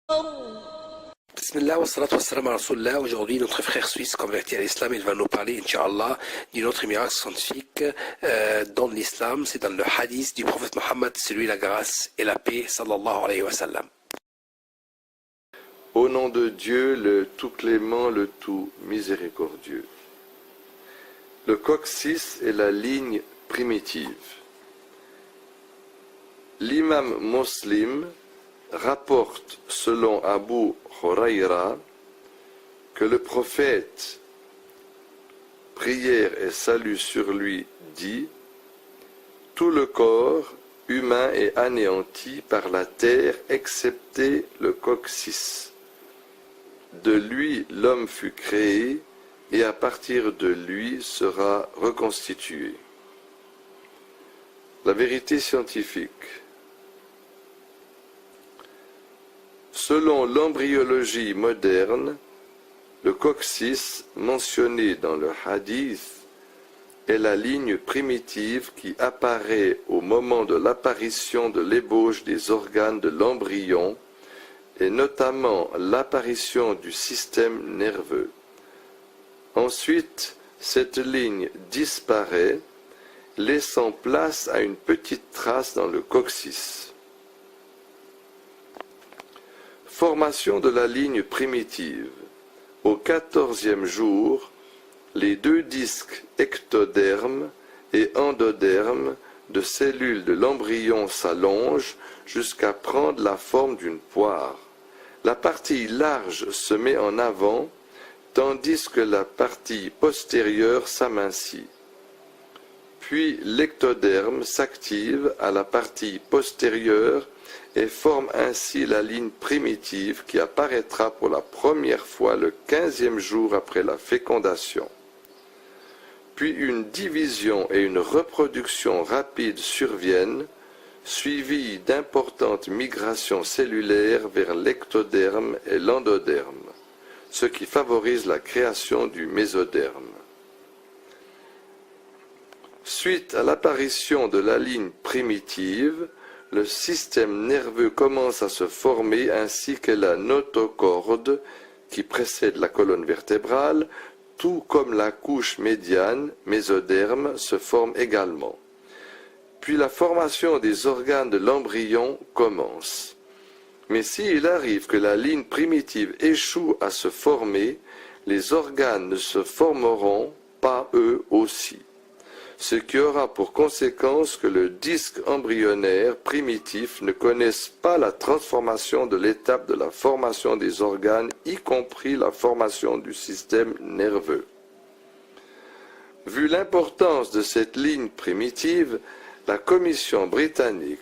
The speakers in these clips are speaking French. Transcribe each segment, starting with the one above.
Bismillah wa salatu wa salam ala Rasulullah. Aujourd'hui, notre frère suisse converti à l'islam, il va nous parler, Inch'Allah, d'une autre miracle scientifique dans l'islam. C'est dans le hadith du prophète Mohammed, c'est lui la grâce et la paix, sallallahu alayhi wa sallam. Au nom de Dieu, le tout clément, le tout miséricordieux. Le coccyx est la ligne primitive. L'imam Muslim rapporte selon Abu Huraira que le prophète, prière et salut sur lui, dit « Tout le corps humain est anéanti par la terre excepté le coccyx. De lui l'homme fut créé et à partir de lui sera reconstitué. » La vérité scientifique. Selon l'embryologie moderne, le coccyx mentionné dans le hadith est la ligne primitive qui apparaît au moment de l'apparition de l'ébauche des organes de l'embryon et notamment l'apparition du système nerveux. Ensuite, cette ligne disparaît, laissant place à une petite trace dans le coccyx. Formation de la ligne primitive. Au 14e jour, les deux disques ectoderme et endoderme de cellules de l'embryon s'allongent jusqu'à prendre la forme d'une poire. La partie large se met en avant, tandis que la partie postérieure s'amincit. Puis l'ectoderme s'active à la partie postérieure et forme ainsi la ligne primitive qui apparaîtra pour la première fois le 15e jour après la fécondation. Puis une division et une reproduction rapide surviennent, suivies d'importantes migrations cellulaires vers l'ectoderme et l'endoderme, ce qui favorise la création du mésoderme. Suite à l'apparition de la ligne primitive, le système nerveux commence à se former ainsi que la notocorde qui précède la colonne vertébrale, tout comme la couche médiane, mésoderme, se forme également. Puis la formation des organes de l'embryon commence. Mais s'il arrive que la ligne primitive échoue à se former, les organes ne se formeront pas eux aussi, ce qui aura pour conséquence que le disque embryonnaire primitif ne connaisse pas la transformation de l'étape de la formation des organes, y compris la formation du système nerveux. Vu l'importance de cette ligne primitive, la commission britannique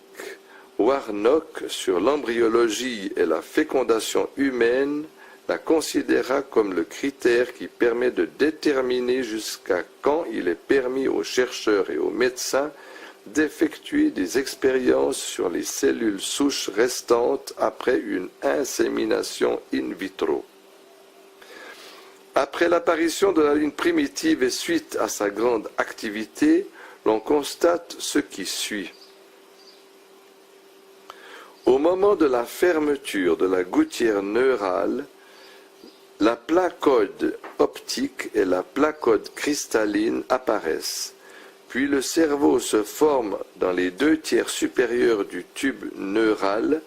Warnock sur l'embryologie et la fécondation humaine la considéra comme le critère qui permet de déterminer jusqu'à quand il est permis aux chercheurs et aux médecins d'effectuer des expériences sur les cellules souches restantes après une insémination in vitro. Après l'apparition de la ligne primitive et suite à sa grande activité, l'on constate ce qui suit. Au moment de la fermeture de la gouttière neurale, la placode optique et la placode cristalline apparaissent, puis le cerveau se forme dans les 2/3 supérieurs du tube neural,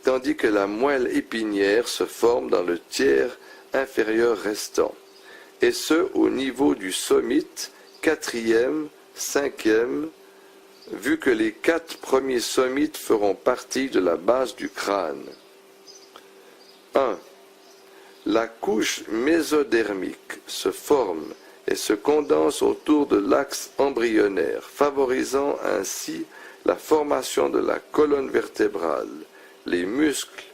tandis que la moelle épinière se forme dans le tiers inférieur restant, et ce au niveau du sommite, 4e, 5e, vu que les 4 premiers sommites feront partie de la base du crâne. 1. La couche mésodermique se forme et se condense autour de l'axe embryonnaire, favorisant ainsi la formation de la colonne vertébrale, les muscles,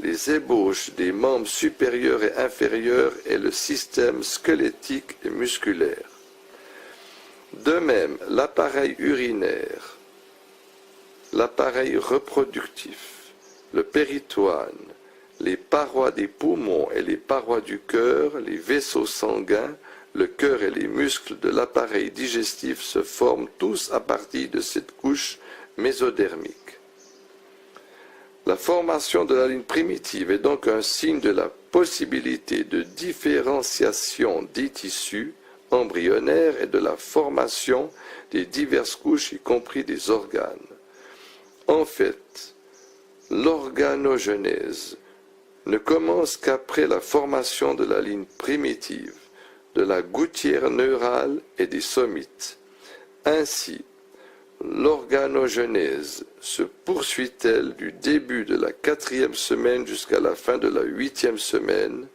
les ébauches des membres supérieurs et inférieurs et le système squelettique et musculaire. De même, l'appareil urinaire, l'appareil reproductif, le péritoine, les parois des poumons et les parois du cœur, les vaisseaux sanguins, le cœur et les muscles de l'appareil digestif se forment tous à partir de cette couche mésodermique. La formation de la ligne primitive est donc un signe de la possibilité de différenciation des tissus embryonnaires et de la formation des diverses couches, y compris des organes. En fait, l'organogenèse ne commence qu'après la formation de la ligne primitive, de la gouttière neurale et des somites. Ainsi, l'organogenèse se poursuit-elle du début de la 4e semaine jusqu'à la fin de la 8e semaine,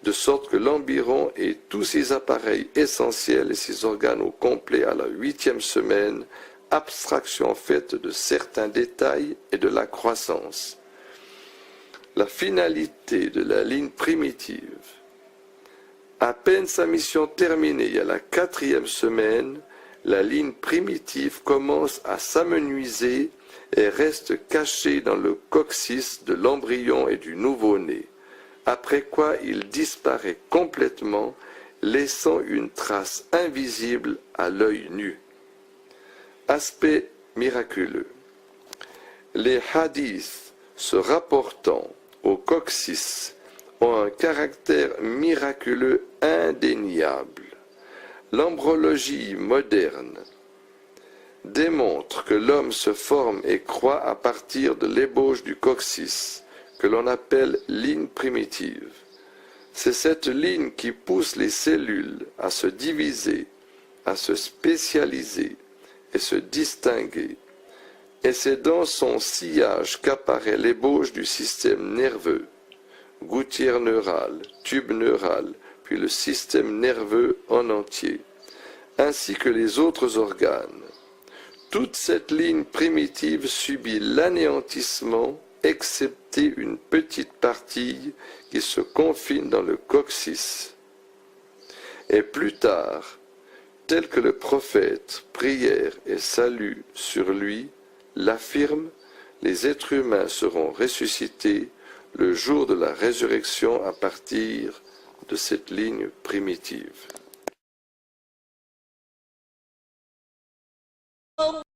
de sorte que l'embryon ait tous ses appareils essentiels et ses organes au complet à la 8e semaine, abstraction faite de certains détails et de la croissance. La finalité de la ligne primitive. À peine sa mission terminée à la 4e semaine, la ligne primitive commence à s'amenuiser et reste cachée dans le coccyx de l'embryon et du nouveau-né, après quoi il disparaît complètement, laissant une trace invisible à l'œil nu. Aspect miraculeux. Les hadiths se rapportant au coccyx ont un caractère miraculeux indéniable. L'embryologie moderne démontre que l'homme se forme et croît à partir de l'ébauche du coccyx, que l'on appelle ligne primitive. C'est cette ligne qui pousse les cellules à se diviser, à se spécialiser et se distinguer. Et c'est dans son sillage qu'apparaît l'ébauche du système nerveux, gouttière neurale, tube neural, puis le système nerveux en entier, ainsi que les autres organes. Toute cette ligne primitive subit l'anéantissement, excepté une petite partie qui se confine dans le coccyx. Et plus tard, tel que le prophète, prière et salut sur lui, l'affirme, les êtres humains seront ressuscités le jour de la résurrection à partir de cette ligne primitive.